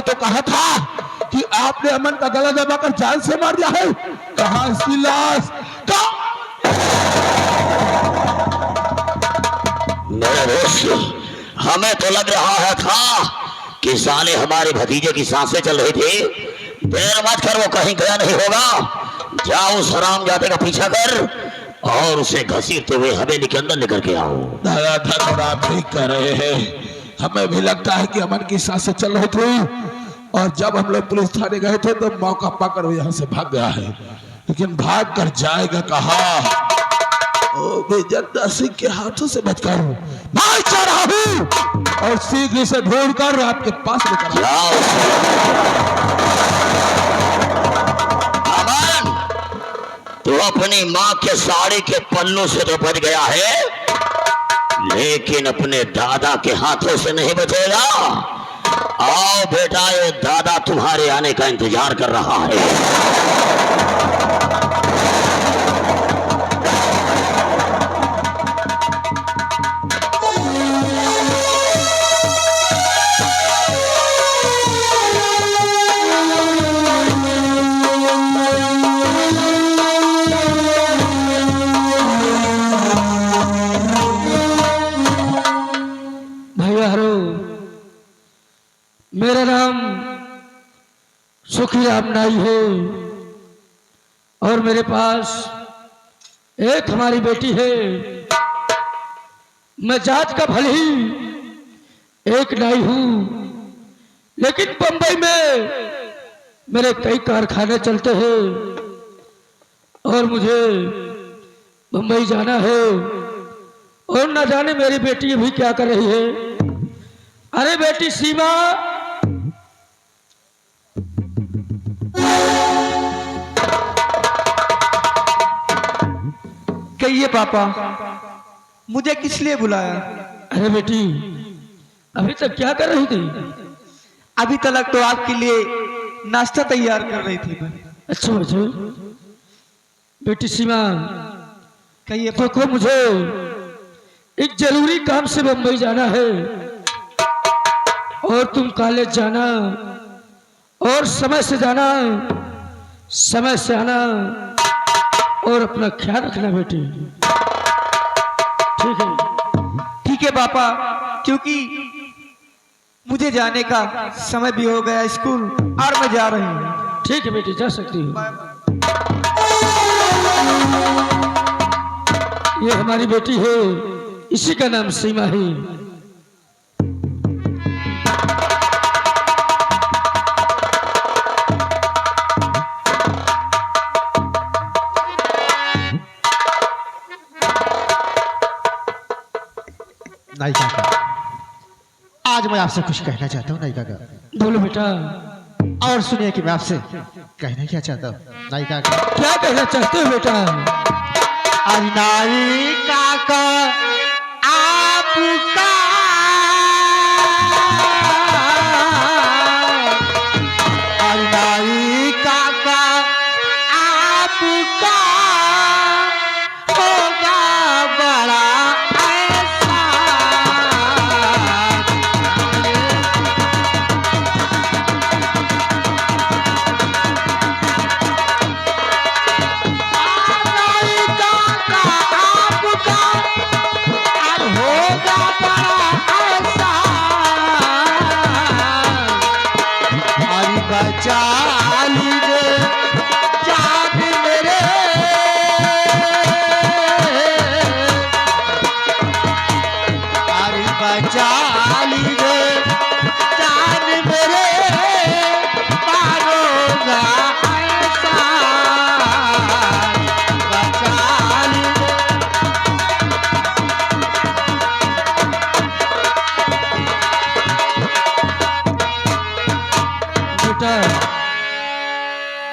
तो कहा था कि आपने अमन का गला दबाकर जान से मार दिया है। कहाँ इसकी लाश? मेरे दोस्त, हमें तो लग रहा था कि साले हमारे भतीजे की सांसें चल रही थी। देर मत कर, वो कहीं गया नहीं होगा। जाओ उस हरामजादे का पीछा कर और उसे घसीटते हुए हवेली के अंदर लेकर के आओ। दादा थोड़ा आप ठीक कर रहे हैं। हमें भी लगता है कि अमन की सांसें चल रही थी और जब हम लोग पुलिस थाने गए थे तो मौका पाकर वो यहाँ से भाग गया है, लेकिन भाग कर जाएगा कहाँ? जद्दा सिंह के हाथों से बचकर भाग जा रहा हूँ और शीघ्र से ढूंढ कर आपके पास लेकर जाओ। अमन, तू अपनी माँ के साड़ी के पल्लू से तो बच गया है, लेकिन अपने दादा के हाथों से नहीं बचेगा। आओ बेटा, ये दादा तुम्हारे आने का इंतजार कर रहा है। मेरा नाम सुखी राम नाई है और मेरे पास एक हमारी बेटी है। मैं जात का भले ही एक नाई हूं, लेकिन बंबई में मेरे कई कारखाने चलते हैं और मुझे बंबई जाना है और न जाने मेरी बेटी अभी क्या कर रही है। अरे बेटी सीमा, कहिए पापा, मुझे किस लिए बुलाया? अरे बेटी, अभी तक क्या कर रही थी? अभी तक तो आपके लिए नाश्ता तैयार कर रही थी मैं। अच्छा अच्छा बेटी सीमा, कहिए देखो मुझे एक जरूरी काम से बंबई जाना है और तुम कॉलेज जाना और समय से जाना, समय से आना और अपना ख्याल रखना बेटी, ठीक है? ठीक है पापा, क्योंकि मुझे जाने का समय भी हो गया स्कूल और मैं जा रही हूँ। ठीक है बेटी, जा सकती हो। ये हमारी बेटी है, इसी का नाम सीमा है। नाई काका, आज मैं आपसे कुछ कहना चाहता हूँ। नाई काका, बोलो बेटा। और सुनिए कि मैं आपसे कहना क्या चाहता हूँ। नाई काका, क्या कहना चाहते हो बेटा? आज नाई काका आपका आज नाई काका आपका होगा बड़ा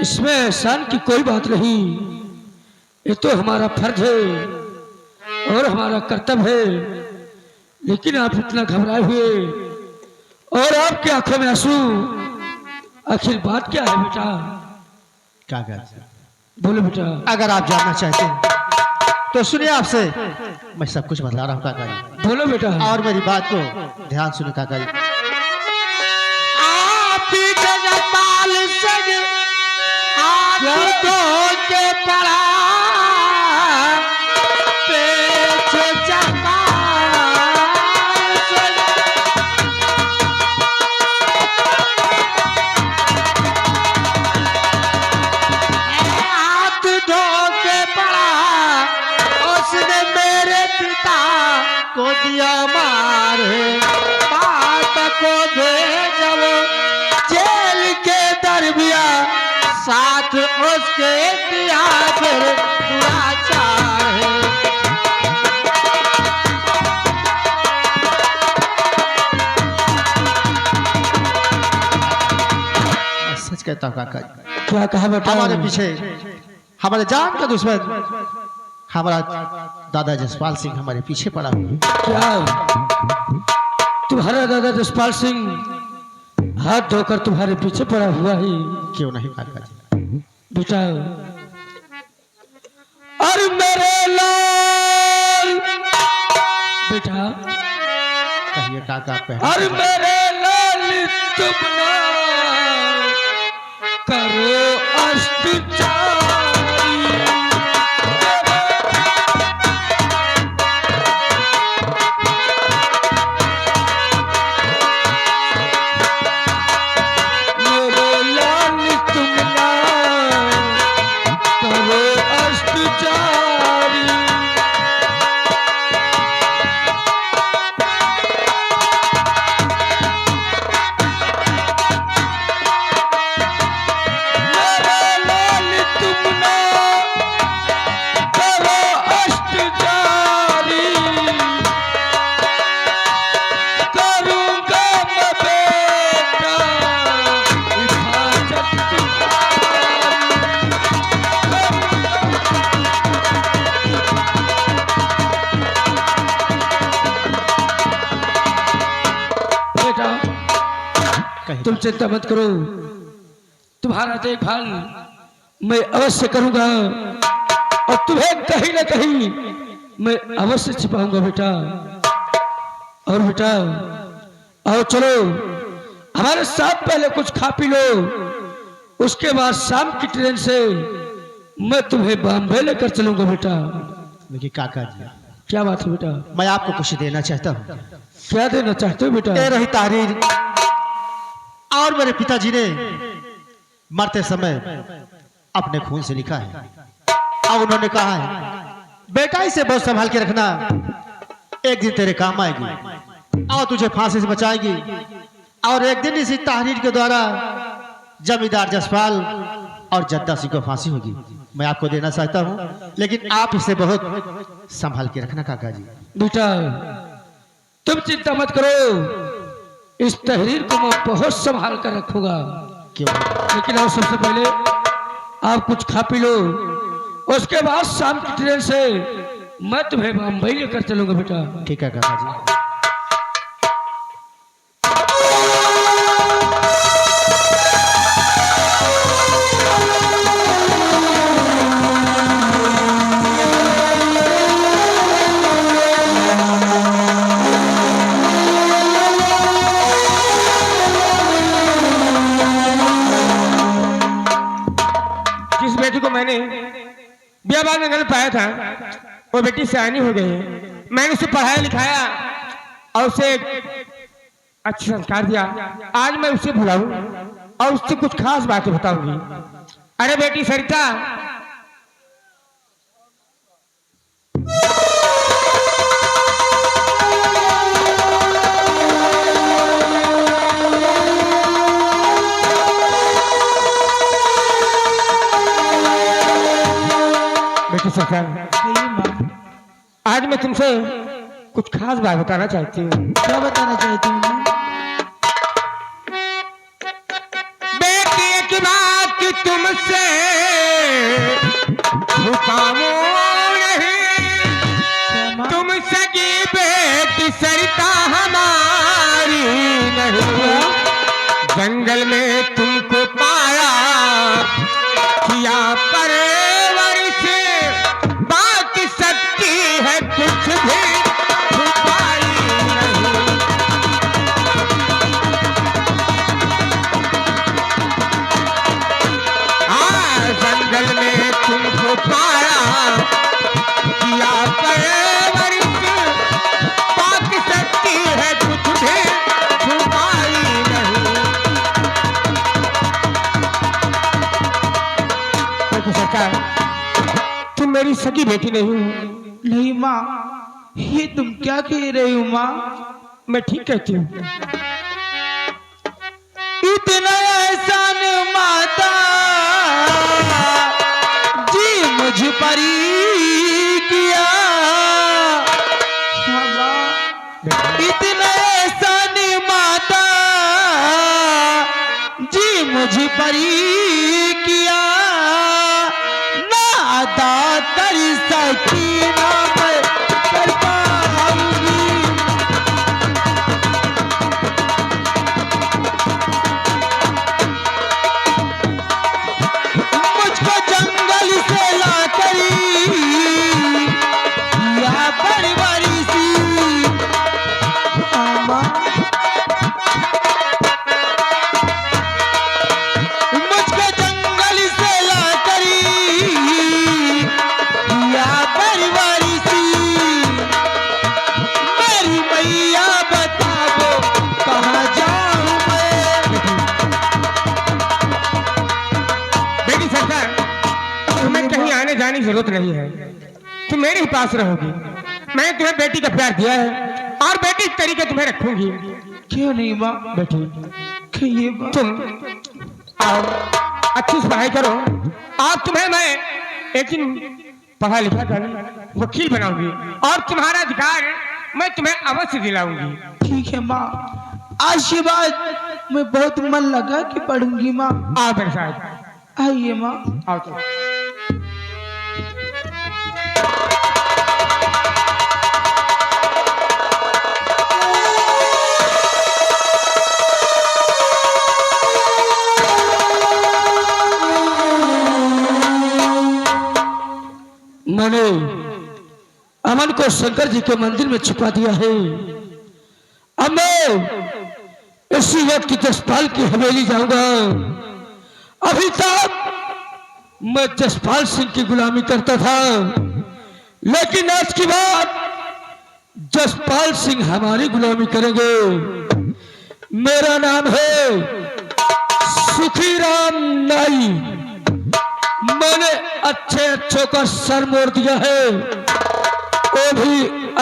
इसमें एहसान की कोई बात नहीं, ये तो हमारा फर्ज है और हमारा कर्तव्य है। लेकिन आप इतना घबराए हुए और आपकी आंखों में आंसू, आखिर बात क्या है बेटा? काका, बोलो बेटा। अगर आप जानना चाहते हैं तो सुनिए, आपसे मैं सब कुछ बता रहा हूँ काका जी। बोलो बेटा। और मेरी बात को ध्यान सुनिए काका जी। आप संग हाथ धो के पड़ा पेच चका हाथ धो के पड़ा उसने मेरे पिता को दिया मारे बात को भेजब जेल के दरमिया साथ उसके दिया फिर दुराचार है। मैं सच कहता हूँ काका जी, क्या कहा बेटा? हमारे पीछे हमारे जान का दुश्मन हमारा दादा जसपाल सिंह हमारे पीछे पड़ा हुआ है। क्या तुम्हारा दादा जसपाल सिंह हाथ धोकर तुम्हारे पीछे पड़ा हुआ है? क्यों नहीं काका जी? बेटा अरे मेरे लाल बेटा, कहिए काका पे अरे मेरे लाल तुम ना करो अष्टचारी। मेरे लाल तुम ना करो अष्टचारी। तुम चिंता मत करो, तुम्हारा देखभाल मैं अवश्य करूंगा और तुम्हें कहीं ना कहीं मैं अवश्य छिपाऊंगा बेटा। और बेटा आओ चलो हमारे साथ, पहले कुछ खा पी लो, उसके बाद शाम की ट्रेन से मैं तुम्हें बॉम्बे लेकर चलूंगा बेटा। देखिए काका जी, क्या बात है बेटा? मैं आपको कुछ देना चाहता हूँ। क्या देना चाहते हो बेटा? ये रही तहरीर और मेरे पिताजी ने मरते समय अपने खून से लिखा है और उन्होंने कहा है बेटा इसे बहुत संभाल के रखना, एक दिन तेरे काम आएगी और तुझे फांसी से बचाएगी। और एक दिन इसी तहरीर के द्वारा जमींदार जसपाल और जद्दा सिंह को फांसी होगी। मैं आपको देना चाहता हूँ, लेकिन आप इसे बहुत संभाल के रखना काका जी। बेटा तुम चिंता मत करो, इस तहरीर को मैं बहुत संभाल कर रखूंगा। क्यों? लेकिन और सबसे पहले आप कुछ खा पी लो, उसके बाद शाम की ट्रेन से मैं तुम्हें बम्बई लेकर चलूंगा बेटा। ठीक है काका जी। बेटी को मैंने बियाबान में पाया था, वो बेटी सयानी हो गई है। मैंने उसे पढ़ाया लिखाया और उसे अच्छे संस्कार दिया। आज मैं उसे बुलाऊं और उससे कुछ खास बातें बताऊंगी। अरे बेटी सरिता, आज मैं तुमसे कुछ खास बात बताना चाहती हूँ। क्या बताना चाहती हूँ? बेटी एक बात तुमसे छुपाऊं नहीं, तुम सगी बेटी सरिता हमारी नहीं। जंगल में तुमको पाया किया परवरिश, बात सच्ची है कुछ भी छुपाई नहीं। सगी बेटी नहीं हूँ। नहीं माँ, ये तुम क्या कह रही हो माँ? मैं ठीक कहती हूँ। इतना एहसान माता जी मुझ पर ही किया, हाँ माँ, इतना एहसान माता जी मुझ पर ही किया, ना अदा कर सकी ना मैं कर पाऊंगी। मुझको जंगल से लाकर या परिवारी सी आमा, मुझको जंगल से लाकर या परिवारी सी, मेरी मैया बताओ कहाँ जाऊं मैं। बेटी सरकार, तुम्हें कहीं आने जाने की जरूरत नहीं है। तुम मेरे ही पास रहोगी। मैंने तुम्हें बेटी का प्यार दिया है और बेटी इस तरीके तुम्हें रखूंगी। क्यों नहीं माँ? बेटी कहिए माँ। तुम आओ, अच्छी से पढ़ाई करो और तुम्हें मैं एक दिन पढ़ा लिखा कर वकील बनाऊंगी और तुम्हारा अधिकार मैं तुम्हें अवश्य दिलाऊंगी। ठीक है माँ, आज के बाद मैं बहुत मन लगा कि पढ़ूंगी माँ। आओ मेरे साथ, आइए माँ। आओ तुम। मैंने अमन को शंकर जी के मंदिर में छुपा दिया है। अब मैं इसी वक्त जसपाल की हवेली जाऊंगा। अभी तक मैं जसपाल सिंह की गुलामी करता था, लेकिन आज की बात जसपाल सिंह हमारी गुलामी करेंगे। मेरा नाम है सुखीराम नाई। मैंने अच्छों का सर मोड़ दिया है, वो भी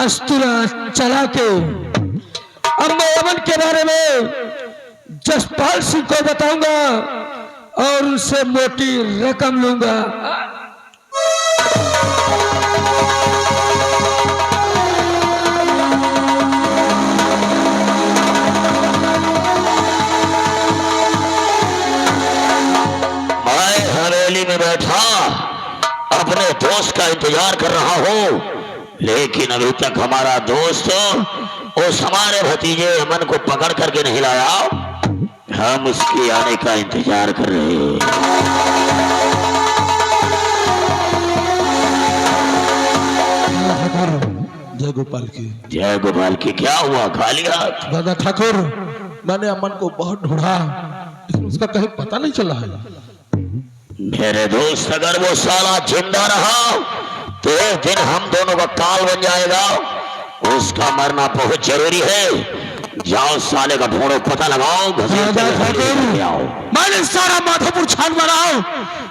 अस्तिरा चला के। अब मैं अमन के बारे में जसपाल सिंह को बताऊंगा और उनसे मोटी रकम लूंगा। मैं हवेली में बैठा अपने दोस्त का इंतजार कर रहा हूँ, लेकिन अभी तक हमारा दोस्त उस हमारे भतीजे अमन को पकड़ करके नहीं लाया। हम उसके आने का इंतजार कर रहे हैं। जय गोपाल की। जय गोपाल की। क्या हुआ, खाली हाथ? दादा ठाकुर, मैंने अमन को बहुत ढूंढा, लेकिन उसका कहीं पता नहीं चला है। मेरे दोस्त, अगर वो साला जिंदा रहा तो एक दिन हम दोनों का काल बन जाएगा। उसका मरना बहुत जरूरी है। जाओ साले का ढूंढो, पता लगाओ, घसीट आओ। मैंने सारा माधोपुर छान मारा,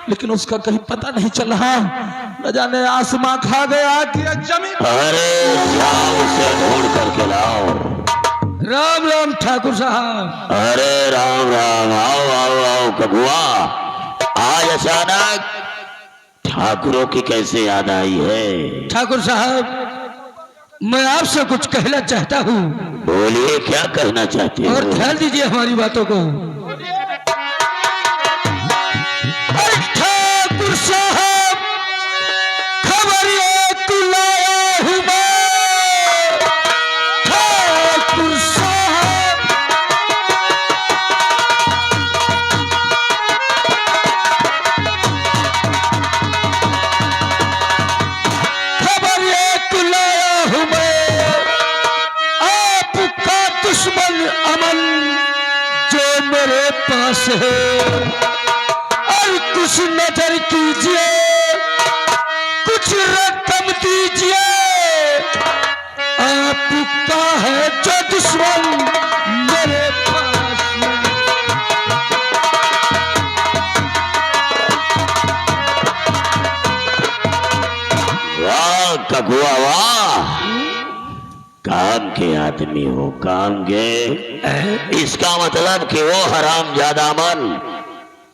लेकिन उसका कहीं पता नहीं चल रहा। न जाने आसमां खा गया कि जमीन। अरे जाओ उसे ढूंढ करके लाओ। राम राम ठाकुर साहब। अरे राम राम, आओ आओ आओ कबुआ। आज अचानक ठाकुरों की कैसे याद आई है? ठाकुर साहब, मैं आपसे कुछ कहना चाहता हूँ। बोलिए, क्या कहना चाहते हो? और ध्यान दीजिए हमारी बातों को। अरे ठाकुर साहब, खबर एक लाया हूँ मैं। ठाकुर साहब, खबर एक लाया हूँ मैं। आपका दुश्मन अमन जो मेरे पास है, और कुछ नजर कीजिए, कुछ रकम दीजिए। आपका है जो दुश्मन मेरे पास है। वाह, काम के आदमी हो, काम के। इसका मतलब कि वो हरामजादा मन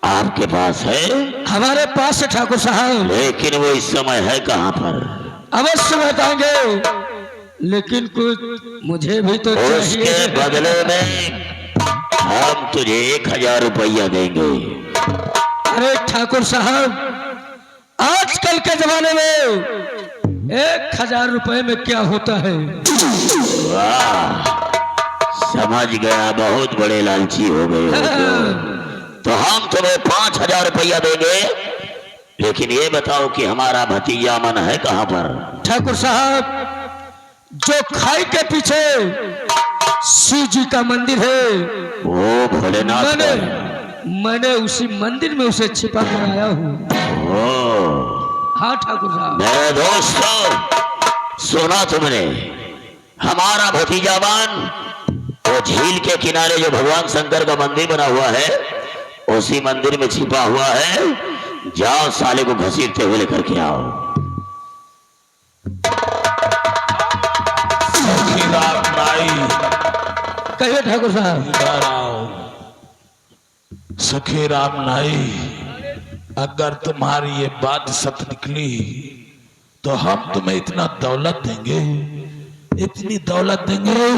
आपके पास है? हमारे पास है ठाकुर साहब। लेकिन वो इस समय है कहाँ पर? अवश्य बताएंगे, लेकिन कुछ मुझे भी तो उसके चाहिए। बदले में हम तुझे 1000 रुपया देंगे। अरे ठाकुर साहब, आजकल के जमाने में 1000 रुपए में क्या होता है? वाह, समझ गया, बहुत बड़े लालची हो गए हो तो हम तुम्हें 5000 रुपया देंगे। लेकिन ये बताओ कि हमारा भतीजा मन है कहाँ पर? ठाकुर साहब, जो खाई के पीछे शिव जी का मंदिर है, वो भोलेनाथ मैंने उसी मंदिर में उसे छिपा कर आया हूँ। हाँ ठाकुर साहब। मेरे दोस्तों, सुना तुमने? हमारा भतीजावान वो झील के किनारे जो भगवान शंकर का मंदिर बना हुआ है, उसी मंदिर में छिपा हुआ है। जाओ, साले को घसीटते हुए लेकर के आओ। सखीराम नाई, कहिए ठाकुर साहब। इधर आओ। सखीराम नाई, अगर तुम्हारी ये बात सच निकली तो हम तुम्हें इतना दौलत देंगे, इतनी दौलत देंगे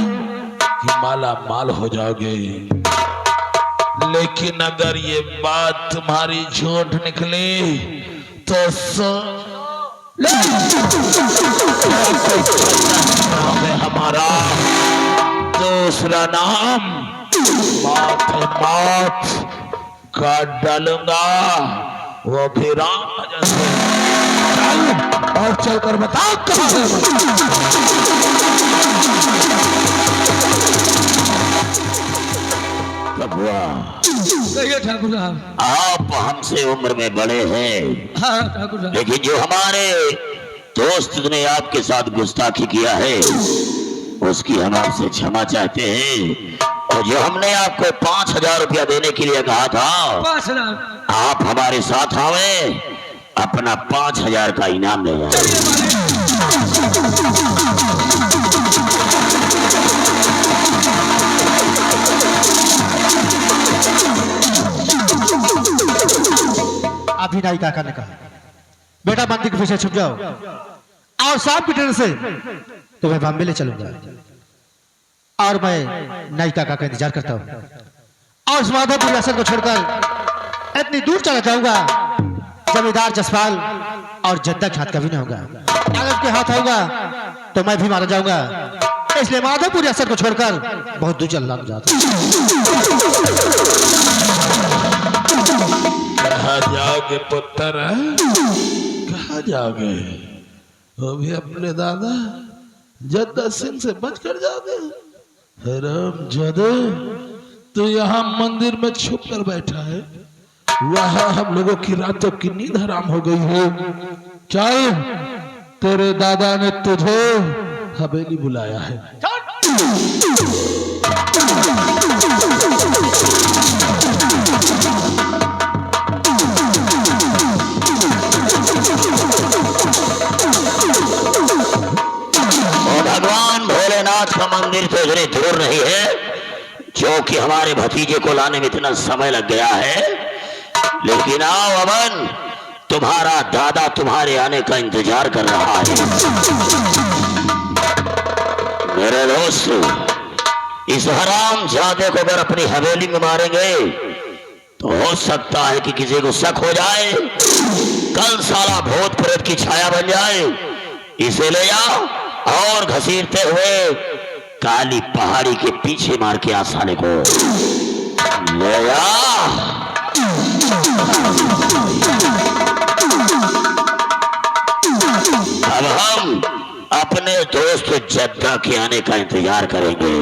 कि माला माल हो जाओगे। लेकिन अगर ये बात तुम्हारी झूठ निकली तो हमारा दूसरा नाम माथे माथ काट डालूंगा, वो भी राम जैसे। चल और चलकर बताओ कहाँ कहिए ठाकुर साहब। आप हमसे उम्र में बड़े हैं, हाँ ठाकुर साहब। लेकिन जो हमारे दोस्त ने आपके साथ गुस्ताखी किया है, उसकी हम आपसे क्षमा चाहते हैं। और जो हमने आपको 5000 रुपया देने के लिए कहा था, 5000, आप हमारे साथ आवे, अपना 5000 का इनाम ले जाए। अभी नाई काका ने कहा, बेटा मंदिर के पीछे छुप जाओ और सांप की ट्रेन से तुम्हें बॉम्बे ले चलूंगा। और मैं नाई काका का इंतजार करता हूँ और उस माधोपुर असर को छोड़कर इतनी दूर चला जाऊंगा, जमींदार जसपाल और जद्दा के हाथ कभी नहीं होगा। अगर उसके हाथ होगा तो मैं भी मारा जाऊंगा। इसलिए माधोपुर असर को छोड़कर बहुत दूर चलना चाहता हूँ। कहा जाओगे पुत्र? कहा जाओगे? वो भी अपने दादा जद्दा सिंह से बच कर जाओगे? राम जादे, तो यहाँ मंदिर में छुप कर बैठा है, वहां हम लोगों की रातों की नींद हराम हो गई है। चल, तेरे दादा ने तुझे हवेली बुलाया है। भगवान भोलेनाथ का मंदिर तो इतनी दूर नहीं है, जो कि हमारे भतीजे को लाने में इतना समय लग गया है। लेकिन आओ अमन, तुम्हारा दादा तुम्हारे आने का इंतजार कर रहा है। मेरे दोस्त, इस हराम जादे को अगर अपनी हवेली में मारेंगे तो हो सकता है कि किसी को शक हो जाए, कल साला भूत प्रेत की छाया बन जाए। इसे ले जाओ और घसीटते हुए काली पहाड़ी के पीछे मार के आ साले को ले जा। अब हम अपने दोस्त जद्दा के आने का इंतजार करेंगे।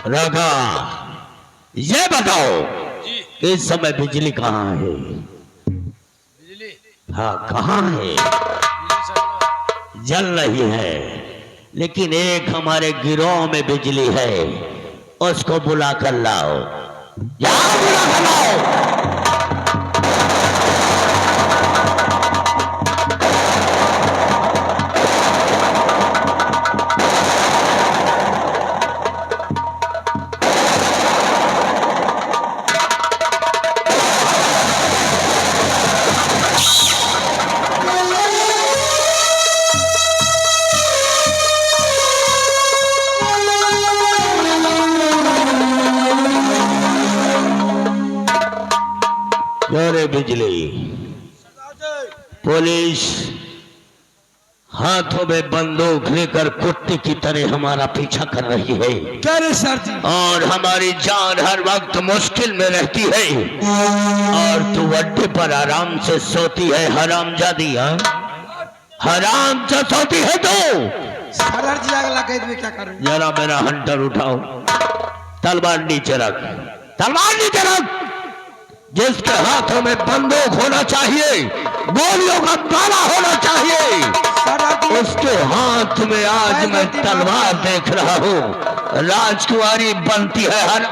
रगा, ये बताओ इस समय बिजली कहाँ है? हाँ, कहाँ है? जल रही है। लेकिन एक हमारे गिरोह में बिजली है, उसको बुला कर लाओ। जाओ बुला कर लाओ। अरे बिजली, पुलिस हाथों में बंदूक लेकर कुत्ते की तरह हमारा पीछा कर रही है। क्या रे सर जी? और हमारी जान हर वक्त मुश्किल में रहती है। और तू अड्डे पर आराम से सोती है हरामजादी। हाँ, हराम से सोती है तू। सर जी अगला कैद में क्या करूं? जरा मेरा हंटर उठाओ, तलवार नीचे रख, तलवार नीचे रख। जिसके हाथों में बंदूक होना चाहिए, गोलियों का ताला होना चाहिए, उसके हाथ में आज मैं तलवार देख रहा हूं। राजकुमारी बनती है हर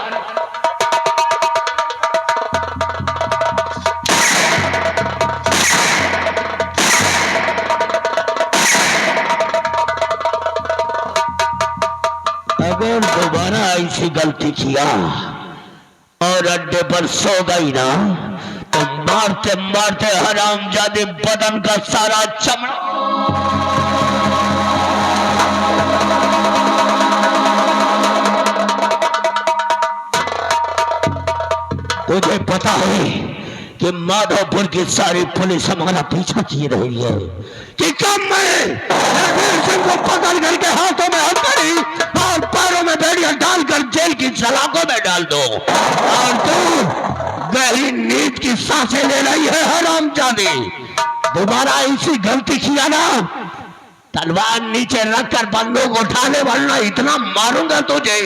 अगर दोबारा ऐसी गलती किया और अड्डे पर सो गई ना, तो मारते मारते हरामजादे बदन का सारा चमड़ा तुझे पता है कि माधोपुर की सारी पुलिस हमारा पीछा की रही है कि कब मैं रणवीर सिंह को पकड़ करके हाथों में हथकड़ी और पैरों में बेड़ियां डालकर जेल की सलाखों में डाल दो, और तू गहरी नींद की सांसें ले रही है हरामजादी। दोबारा ऐसी गलती किया ना, तलवार नीचे रखकर बंदूक उठा ले, वरना इतना मारूंगा तुझे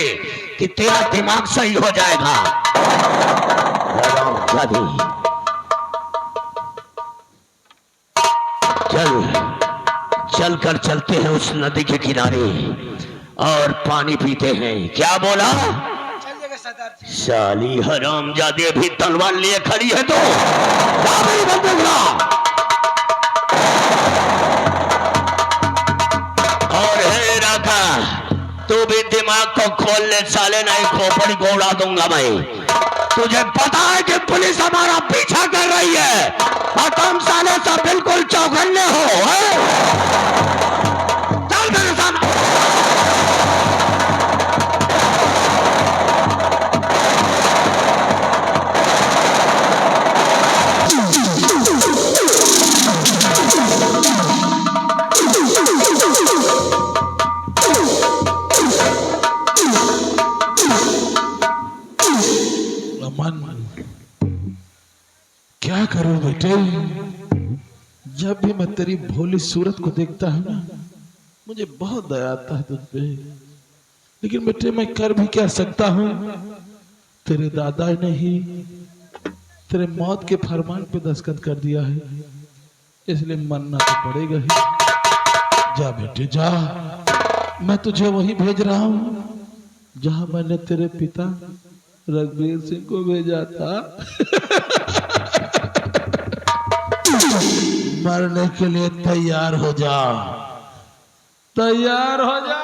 कि तेरा दिमाग सही हो जाएगा। हरामजादी, चल कर चलते हैं उस नदी के किनारे और पानी पीते हैं। क्या बोला? साली हरामजादे भी तलवार लिए खड़ी है तो बंदूक ला। और हे राका, तू भी दिमाग को खोल ले साले, नहीं खोपड़ी को उड़ा दूंगा मैं। तुझे पता है कि पुलिस हमारा पीछा कर रही है और तुम साले सब बिल्कुल चौकन्ने हो। चल मेरे सामने। क्या करूं बेटे, जब भी मैं तेरी भोली सूरत को देखता हूं ना, मुझे बहुत दया आता है तुझ पे। लेकिन बेटे मैं कर भी क्या सकता हूं, तेरे दादा ने ही तेरे मौत के फरमान पे दस्तखत कर दिया है, इसलिए मानना तो पड़ेगा ही। जा बेटे जा, मैं तुझे वहीं भेज रहा हूं जहां मैंने तेरे पिता रणवीर सिंह को भेजा था। मरने के लिए तैयार हो जा, तैयार हो जा।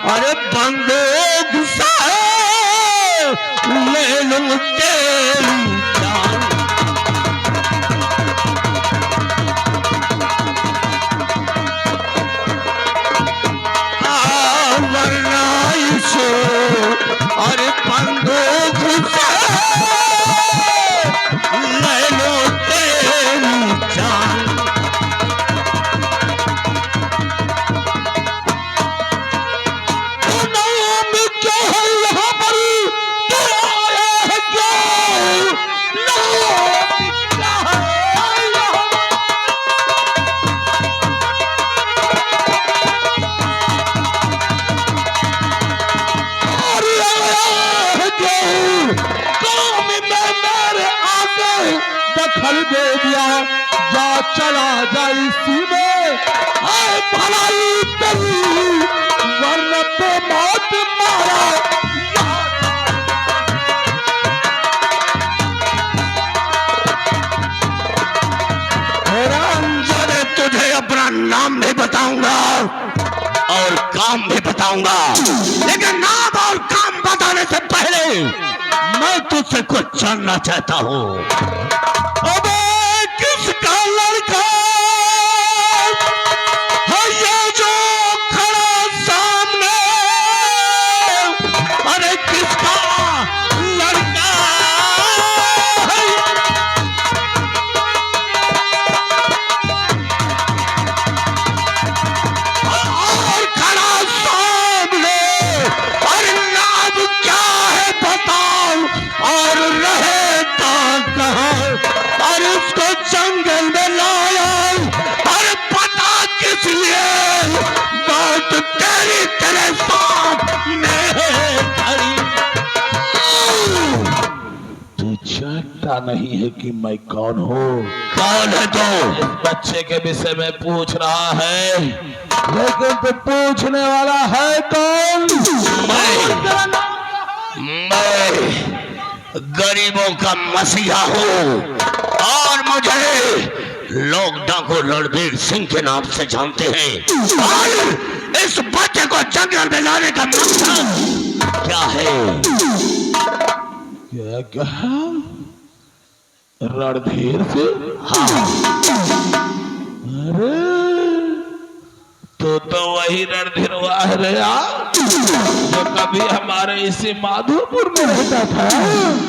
अरे बंदूक साहब ले लूं तेरी जान। वर दे दिया, जा चला जा इसी में आए भलाई तेरी, वरना तो मौत मारा। चले तुझे अपना नाम भी बताऊंगा और काम भी बताऊंगा, लेकिन नाम और काम बताने से पहले मैं तुझसे कुछ जानना चाहता हूँ। अबे किसका लड़का है ये जो खड़ा सामने, अरे किसका लड़का है? और खड़ा सामने, और नाम क्या है बताओ, और रहता कहाँ, और उसको जंगल में लाया, और पता किस लिए, बात तेरी तेरे सामने खड़ी। तू जानता नहीं है कि मैं कौन हूँ? कौन है तू? इस बच्चे के विषय में पूछ रहा है, लेकिन तू पूछने वाला है कौन? मैं गरीबों का मसीहा हूँ और मुझे लोग डाकू रणवीर सिंह के नाम से जानते हैं। और इस बच्चे को जंगल में लाने का मकसद क्या है? क्या कहा? रणधीर से? हाँ, अरे तो वही रणधीर है रे यार, जो कभी हमारे इसी माधोपुर में रहता था।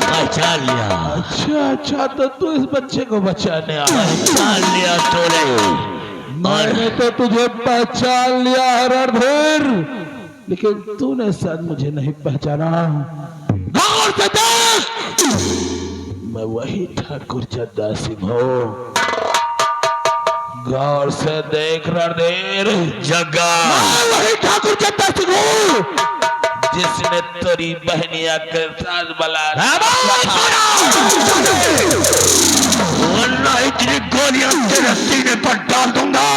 पहचान लिया। अच्छा अच्छा, तो तू इस बच्चे को बचाने आया। पहचान लिया तूने। मैंने तो तुझे पहचान लिया है रणधीर, लेकिन तूने शायद मुझे नहीं पहचाना। गौर से देख, मैं वही ठाकुर जद्दा सिंह हूँ। गौर से देख रणधीर, जग्गा, मैं वही ठाकुर जद्दा सिंह हूँ जिसने तेरी बहनिया के साथ वरना इतनी गोलियां तेरे सीने पर डाल दूंगा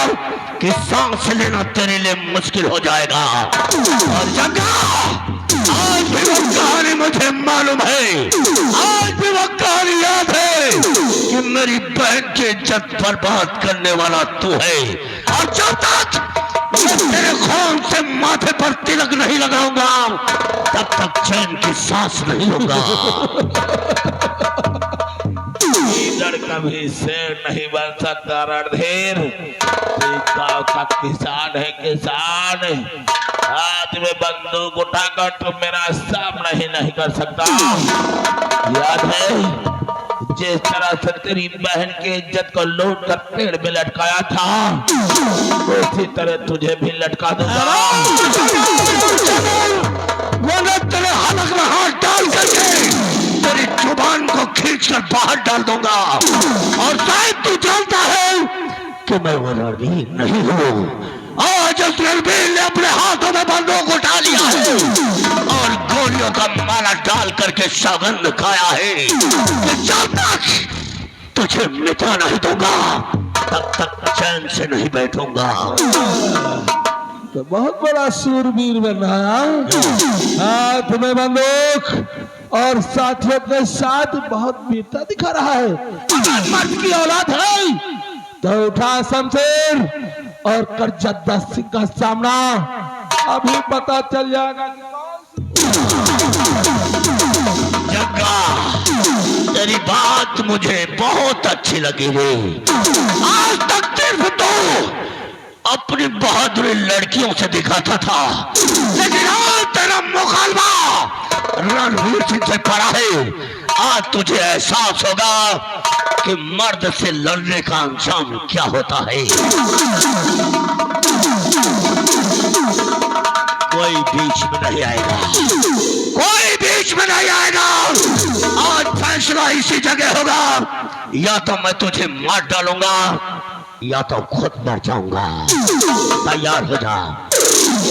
कि सांस लेना तेरे लिए मुश्किल हो जाएगा। और जग्गा, आज भी वो कहानी मुझे मालूम है, आज भी वो कहानी याद है कि मेरी बहन की इज्जत बर्बाद करने वाला तू है। और जब तक मैं तेरे खून से माथे पर तिलक नहीं लगाऊंगा, तब तक चैन की सांस नहीं होगा। इधर कभी शेर नहीं बन सकता रणधीर। गांव का किसान है किसान। हाथ में बंदूक उठाकर तुम मेरा सामना ही नहीं कर सकता। याद है जिस तरह से तेरी बहन की इज्जत को लूट कर पेड़ में लटकाया था, उसी तरह तुझे भी लटका दूंगा। तेरे हलक में हाथ डाल करके तेरी जुबान को खींचकर बाहर डाल दूंगा। और शायद तू जानता है कि मैं वो रणवीर नहीं हूँ। आज उस रणवीर ने अपने हाथों में बंदूक उठा लिया है और गोलियों का माला डाल करके सौगंध खाया है कि जब तक तुझे मिटा नहीं दूंगा, तब तक चैन से नहीं बैठूंगा। तो बहुत बड़ा सूरवीर बन रहा है, हाथ में बंदूक और साथियों के साथ बहुत वीरता दिखा रहा है। अगर मर्द की औलाद है तो उठा शमशेर और कर जद्दा सिंह का सामना। अभी पता चल जाएगा कि जग्गा, तेरी बात मुझे बहुत अच्छी लगी रे। आज तक सिर्फ तो अपनी बहादुरी लड़कियों से दिखाता था, लेकिन आज तेरा मुकाबला रणवीर सिंह से पड़ा है। आज तुझे एहसास होगा कि मर्द से लड़ने का अंजाम क्या होता है। कोई बीच में नहीं आएगा, कोई बीच में नहीं आएगा। आज फैसला इसी जगह होगा। या तो मैं तुझे मार डालूंगा या तो खुद मर जाऊंगा। तैयार हो जा।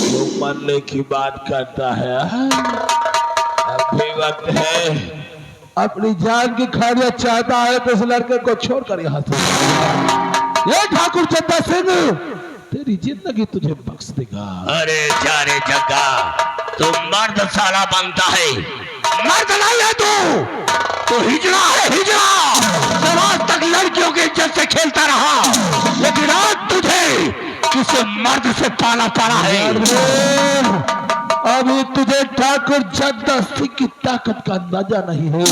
वो मरने की बात करता है। अभी वक्त है, अपनी जान की खैरियत चाहता है तो इस लड़के को छोड़कर यहाँ से ये ठाकुर चंदा सिंह तेरी जिंदगी तुझे बख्श देगा। अरे जा रे जग्गा, तू मर्द साला बनता है, मर्द नहीं है तू हिजड़ा है हिजड़ा। आज तक लड़कियों की इज्जत से खेलता रहा, लेकिन आज तुझे किसी मर्द से पाला पड़ा है। अभी तुझे ठाकुर चंदा सिंह की ताकत का अंदाजा नहीं है।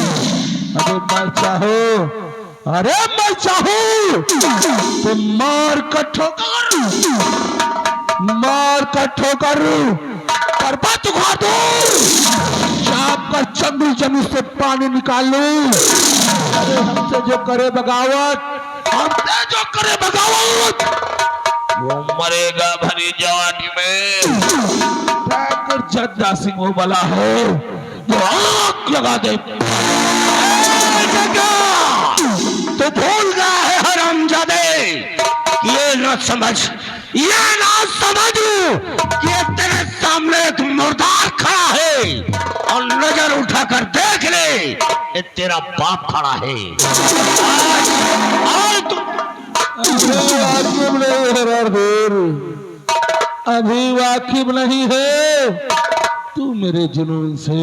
अरे मैं चाहूं तो मार का ठोकर पर्वत उखाड़ दूं, चाप कर जंगल जमीन से पानी निकाल लूं। अरे हमसे जो करे बगावत वो मरेगा भरी जवानी में। ठाकुर चंदा सिंह वो वाला है जो आग लगा दे। तो भूल गया है हरामजादे, ये ना समझ कि तेरे सामने एक मुर्दार खड़ा है और नजर उठाकर देख ले, ये तेरा बाप खड़ा है। और तू अभी वाकिफ नहीं है तू मेरे जुनून से,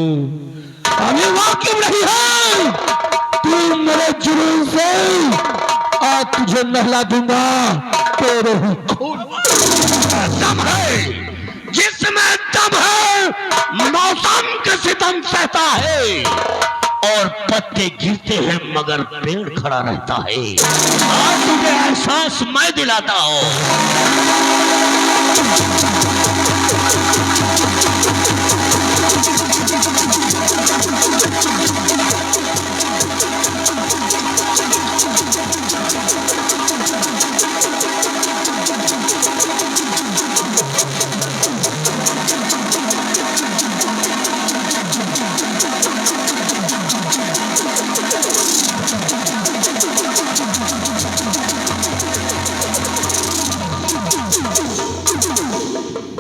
अभी वाकिफ नहीं है तू मेरे जुनून से। आज तुझे नहला दूंगा तेरे ही खून। दम है जिसमें दम है, मौसम के सितम सहता है और पत्ते गिरते हैं मगर पेड़ खड़ा रहता है। आज तुझे एहसास मैं दिलाता हूँ।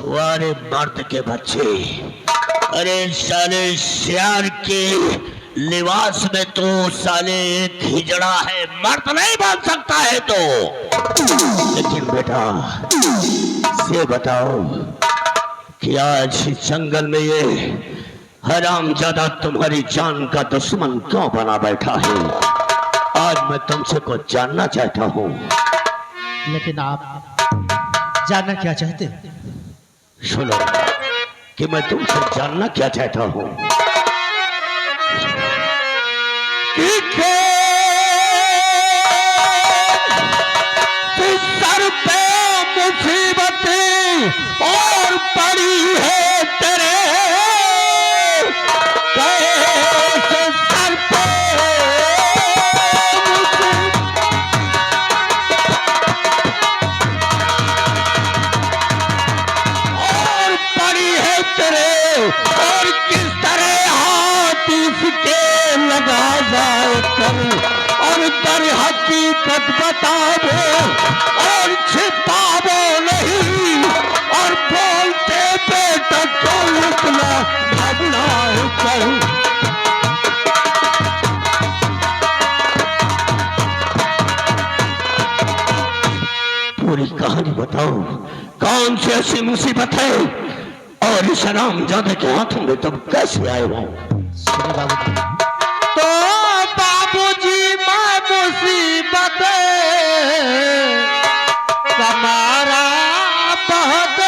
वारे मर्द के बच्चे, अरे साले सियार के लिबास में तो साले एक हिजड़ा है, मर्द नहीं बन सकता है तो। लेकिन बेटा से बताओ कि आज इस जंगल में ये हरामजादा तुम्हारी जान का दुश्मन क्यों बना बैठा है? आज मैं तुमसे कुछ जानना चाहता हूँ। लेकिन आप जानना क्या चाहते हैं? सुनो कि मैं तुमसे जानना क्या चाहता हूँ कि सर पे मुसीबतें और पड़ी है तेरे, कैसे सर पे और किस तरह हाथ इसके लगा जाए कर, और दर हकीकत बताओ और छिपाओ नहीं, और बोलते बेटा क्यों इतना भागना है कर। पूरी कहानी बताओ, कौन सी ऐसी मुसीबत है और इस हरामजादे के हाथों में तुम कैसे आए हो? तो बाबूजी मैं मुसीबत कमारा बहुत,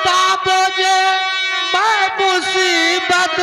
बाबूजी मैं मुसीबत